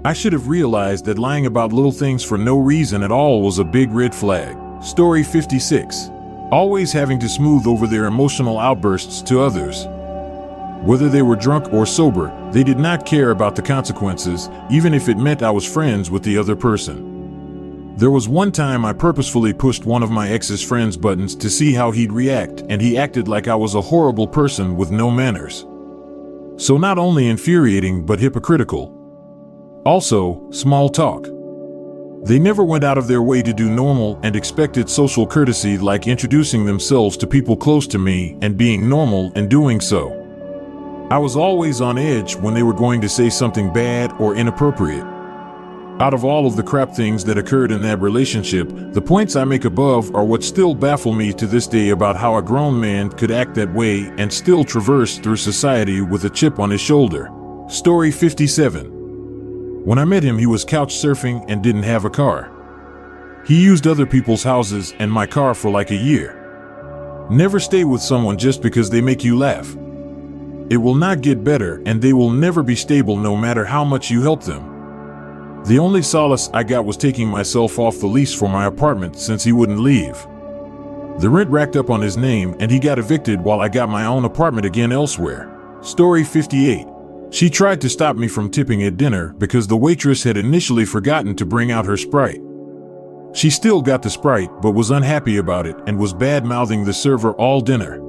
I should have realized that lying about little things for no reason at all was a big red flag. Story 56. Always having to smooth over their emotional outbursts to others. Whether they were drunk or sober, they did not care about the consequences, even if it meant I was friends with the other person. There was one time I purposefully pushed one of my ex's friend's buttons to see how he'd react, and he acted like I was a horrible person with no manners. So not only infuriating but hypocritical. Also, small talk. They never went out of their way to do normal and expected social courtesy, like introducing themselves to people close to me and being normal in doing so. I was always on edge when they were going to say something bad or inappropriate. Out of all of the crap things that occurred in that relationship, the points I make above are what still baffle me to this day about how a grown man could act that way and still traverse through society with a chip on his shoulder. Story 57. When I met him, he was couch surfing and didn't have a car. He used other people's houses and my car for like a year. Never stay with someone just because they make you laugh. It will not get better, and they will never be stable no matter how much you help them. The only solace I got was taking myself off the lease for my apartment since he wouldn't leave. The rent racked up on his name and he got evicted while I got my own apartment again elsewhere. Story 58. She tried to stop me from tipping at dinner because the waitress had initially forgotten to bring out her Sprite. She still got the Sprite but was unhappy about it and was bad-mouthing the server all dinner.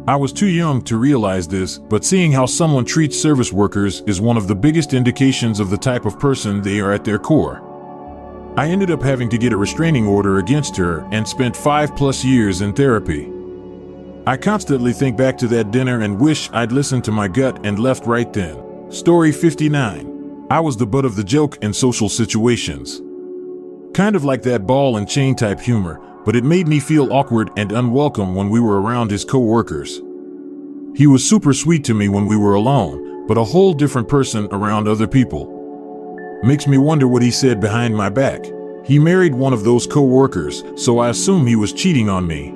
I was too young to realize this, but seeing how someone treats service workers is one of the biggest indications of the type of person they are at their core. I ended up having to get a restraining order against her and spent 5+ years in therapy. I constantly think back to that dinner and wish I'd listened to my gut and left right then. Story 59. I was the butt of the joke in social situations. Kind of like that ball and chain type humor, but it made me feel awkward and unwelcome when we were around his co-workers. He was super sweet to me when we were alone, but a whole different person around other people. Makes me wonder what he said behind my back. He married one of those co-workers, so I assume he was cheating on me.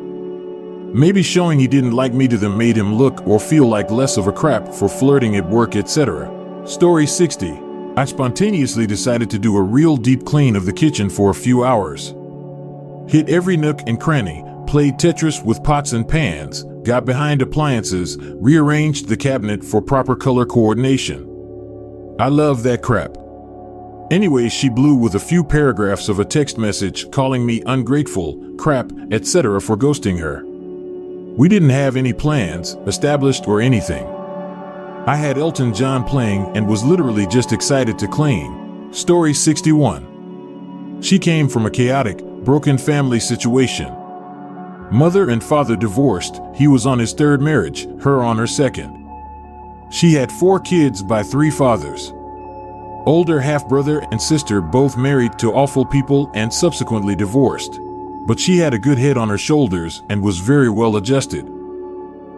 Maybe showing he didn't like me to them made him look or feel like less of a crap for flirting at work, etc. Story 60. I spontaneously decided to do a real deep clean of the kitchen for a few hours. Hit every nook and cranny, played Tetris with pots and pans, got behind appliances, rearranged the cabinet for proper color coordination. I love that crap. Anyway, she blew with a few paragraphs of a text message calling me ungrateful, crap, etc. for ghosting her. We didn't have any plans, established or anything. I had Elton John playing and was literally just excited to clean. Story 61. She came from a chaotic, broken family situation. Mother and father divorced, he was on his third marriage, her on her second. She had 4 kids by 3 fathers. Older half-brother and sister both married to awful people and subsequently divorced. But she had a good head on her shoulders and was very well adjusted.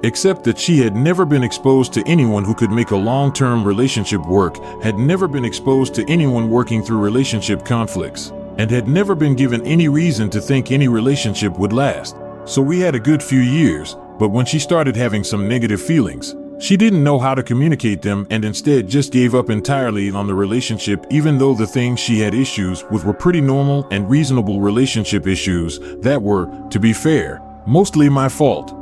Except that she had never been exposed to anyone who could make a long-term relationship work, had never been exposed to anyone working through relationship conflicts, and had never been given any reason to think any relationship would last. So we had a good few years, but when she started having some negative feelings, she didn't know how to communicate them and instead just gave up entirely on the relationship, even though the things she had issues with were pretty normal and reasonable relationship issues that were, to be fair, mostly my fault.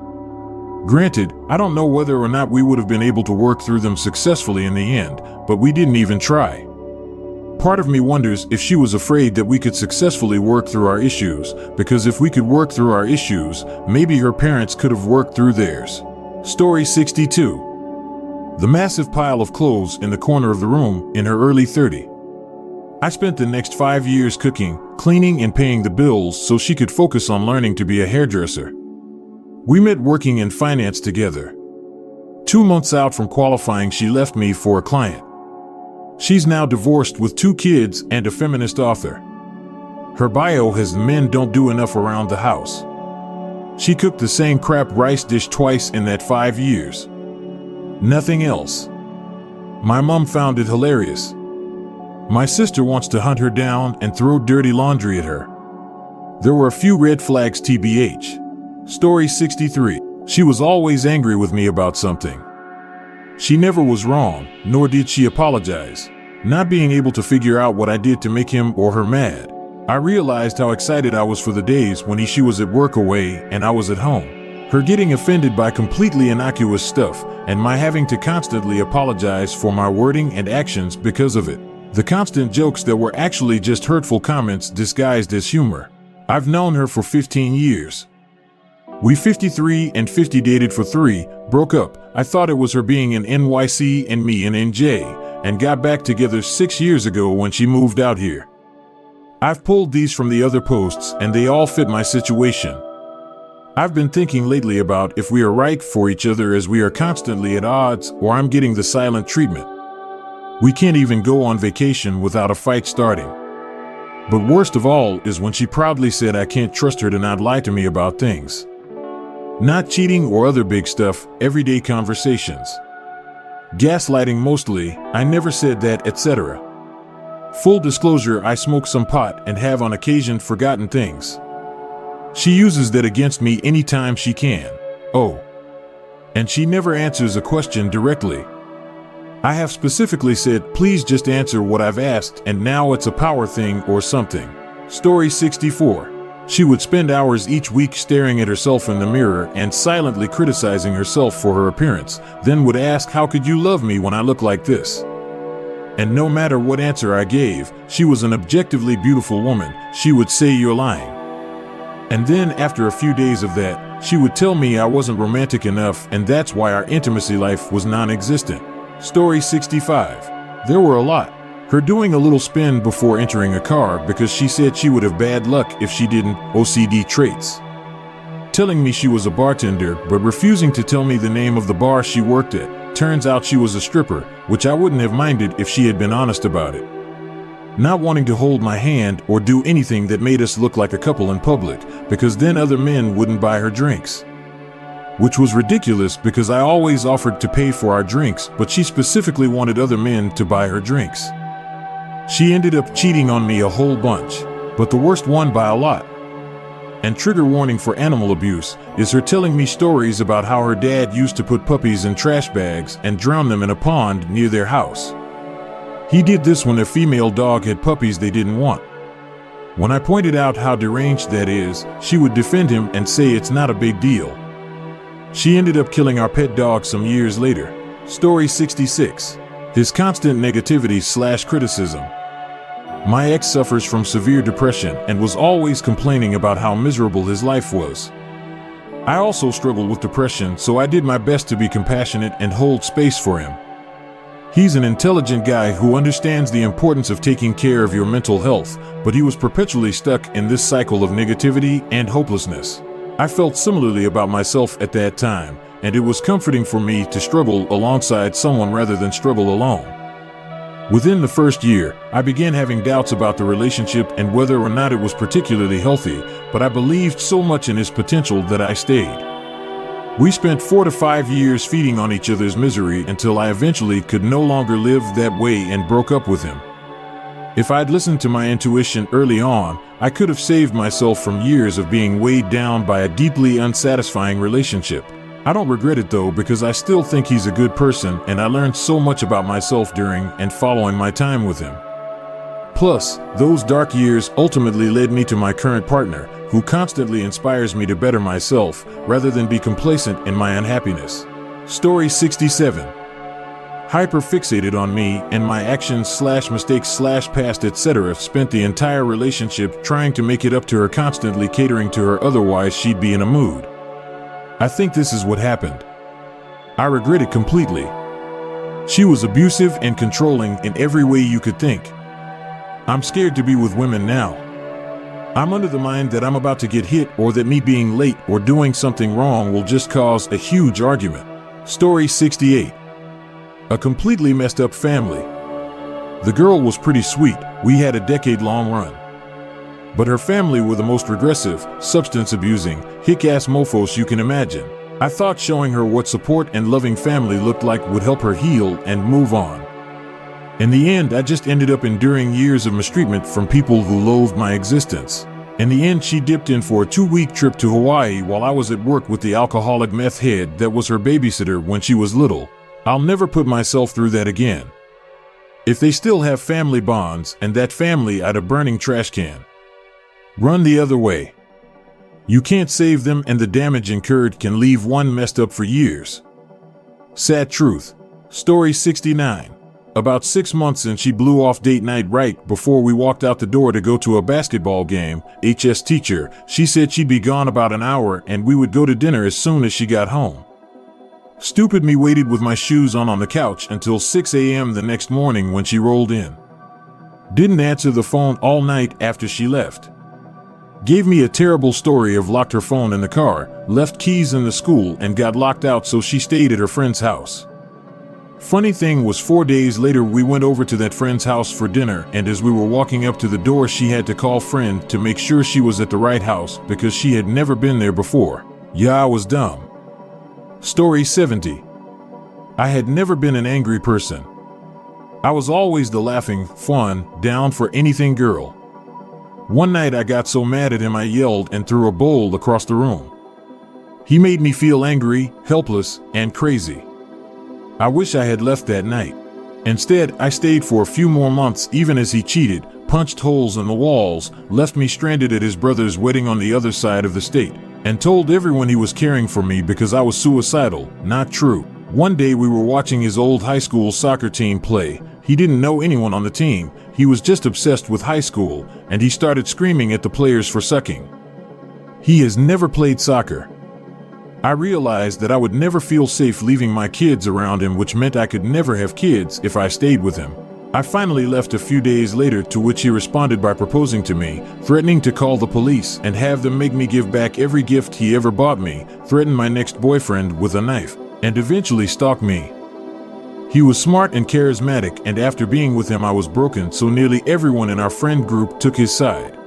Granted, I don't know whether or not we would have been able to work through them successfully in the end, but we didn't even try. Part of me wonders if she was afraid that we could successfully work through our issues, because if we could work through our issues, maybe her parents could have worked through theirs. Story 62. The massive pile of clothes in the corner of the room in her early 30s. I spent the next 5 years cooking, cleaning, and paying the bills so she could focus on learning to be a hairdresser. We met working in finance together. 2 months out from qualifying, she left me for a client. She's now divorced with 2 kids and a feminist author. Her bio has "men don't do enough around the house." She cooked the same crap rice dish twice in that 5 years. Nothing else. My mom found it hilarious. My sister wants to hunt her down and throw dirty laundry at her. There were a few red flags TBH. Story 63. She was always angry with me about something. She never was wrong, nor did she apologize. Not being able to figure out what I did to make him or her mad, I realized how excited I was for the days when she was at work away and I was at home. Her getting offended by completely innocuous stuff, and my having to constantly apologize for my wording and actions because of it. The constant jokes that were actually just hurtful comments disguised as humor. I've known her for 15 years. We 53 and 50 dated for 3, broke up. I thought it was her being in NYC and me in NJ, and got back together 6 years ago when she moved out here. I've pulled these from the other posts and they all fit my situation. I've been thinking lately about if we are right for each other, as we are constantly at odds, or I'm getting the silent treatment. We can't even go on vacation without a fight starting. But worst of all is when she proudly said I can't trust her to not lie to me about things. Not cheating or other big stuff, everyday conversations. Gaslighting mostly, I never said that, etc. Full disclosure, I smoke some pot and have on occasion forgotten things. She uses that against me anytime she can. Oh. And she never answers a question directly. I have specifically said, please just answer what I've asked, and now it's a power thing or something. Story 64. She would spend hours each week staring at herself in the mirror and silently criticizing herself for her appearance, then would ask, how could you love me when I look like this? And no matter what answer I gave, she was an objectively beautiful woman, she would say, you're lying. And then after a few days of that, she would tell me I wasn't romantic enough, and that's why our intimacy life was non-existent. Story 65. There were a lot. Her doing a little spin before entering a car because she said she would have bad luck if she didn't, OCD traits. Telling me she was a bartender but refusing to tell me the name of the bar she worked at. Turns out she was a stripper, which I wouldn't have minded if she had been honest about it. Not wanting to hold my hand or do anything that made us look like a couple in public, because then other men wouldn't buy her drinks. Which was ridiculous because I always offered to pay for our drinks, but she specifically wanted other men to buy her drinks. She ended up cheating on me a whole bunch, but the worst one by a lot. And trigger warning for animal abuse is her telling me stories about how her dad used to put puppies in trash bags and drown them in a pond near their house. He did this when a female dog had puppies they didn't want. When I pointed out how deranged that is, she would defend him and say it's not a big deal. She ended up killing our pet dog some years later. Story 66. His constant negativity/criticism. My ex suffers from severe depression and was always complaining about how miserable his life was. I also struggle with depression, so I did my best to be compassionate and hold space for him. He's an intelligent guy who understands the importance of taking care of your mental health, but he was perpetually stuck in this cycle of negativity and hopelessness. I felt similarly about myself at that time, and it was comforting for me to struggle alongside someone rather than struggle alone. Within the first year, I began having doubts about the relationship and whether or not it was particularly healthy, but I believed so much in his potential that I stayed. We spent 4 to 5 years feeding on each other's misery until I eventually could no longer live that way and broke up with him. If I'd listened to my intuition early on, I could have saved myself from years of being weighed down by a deeply unsatisfying relationship. I don't regret it though, because I still think he's a good person and I learned so much about myself during and following my time with him. Plus, those dark years ultimately led me to my current partner, who constantly inspires me to better myself rather than be complacent in my unhappiness. Story 67. Hyper-fixated on me and my actions/mistakes/past etc. Spent the entire relationship trying to make it up to her, constantly catering to her, otherwise she'd be in a mood. I think this is what happened. I regret it completely. She was abusive and controlling in every way you could think. I'm scared to be with women now. I'm under the mind that I'm about to get hit, or that me being late or doing something wrong will just cause a huge argument. Story 68. A completely messed up family. The girl was pretty sweet. We had a decade-long run. But her family were the most regressive, substance-abusing, hick-ass mofos you can imagine. I thought showing her what support and loving family looked like would help her heal and move on. In the end, I just ended up enduring years of mistreatment from people who loathed my existence. In the end, she dipped in for a 2-week trip to Hawaii while I was at work with the alcoholic meth head that was her babysitter when she was little. I'll never put myself through that again. If they still have family bonds and that family at a burning trash can, run the other way. You can't save them, and the damage incurred can leave one messed up for years. Sad truth. Story 69. About 6 months in, she blew off date night right before we walked out the door to go to a basketball game. HS teacher, she said she'd be gone about an hour and we would go to dinner as soon as she got home. Stupid me waited with my shoes on the couch until 6 a.m. the next morning when she rolled in. Didn't answer the phone all night after she left. Gave me a terrible story of locked her phone in the car, left keys in the school, and got locked out, so she stayed at her friend's house. Funny thing was, 4 days later we went over to that friend's house for dinner, and as we were walking up to the door she had to call friend to make sure she was at the right house because she had never been there before. Yeah, I was dumb. Story 70. I had never been an angry person. I was always the laughing, fun, down for anything girl. One night I got so mad at him I yelled and threw a bowl across the room. He made me feel angry, helpless, and crazy. I wish I had left that night. Instead, I stayed for a few more months even as he cheated, punched holes in the walls, left me stranded at his brother's wedding on the other side of the state, and told everyone he was caring for me because I was suicidal. Not true. One day we were watching his old high school soccer team play. He didn't know anyone on the team. He was just obsessed with high school, and he started screaming at the players for sucking. He has never played soccer. I realized that I would never feel safe leaving my kids around him, which meant I could never have kids if I stayed with him. I finally left a few days later, to which he responded by proposing to me, threatening to call the police and have them make me give back every gift he ever bought me, threatened my next boyfriend with a knife, and eventually stalk me. He was smart and charismatic, and after being with him I was broken, so nearly everyone in our friend group took his side.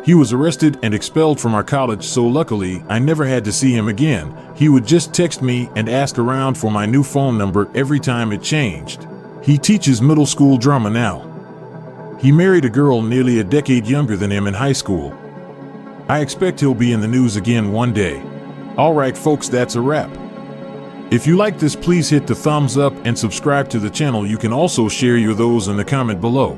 He was arrested and expelled from our college, so luckily I never had to see him again. He would just text me and ask around for my new phone number every time it changed. He teaches middle school drama now. He married a girl nearly a decade younger than him in high school. I expect he'll be in the news again one day. Alright folks, that's a wrap. If you like this, please hit the thumbs up and subscribe to the channel. You can also share your thoughts in the comment below.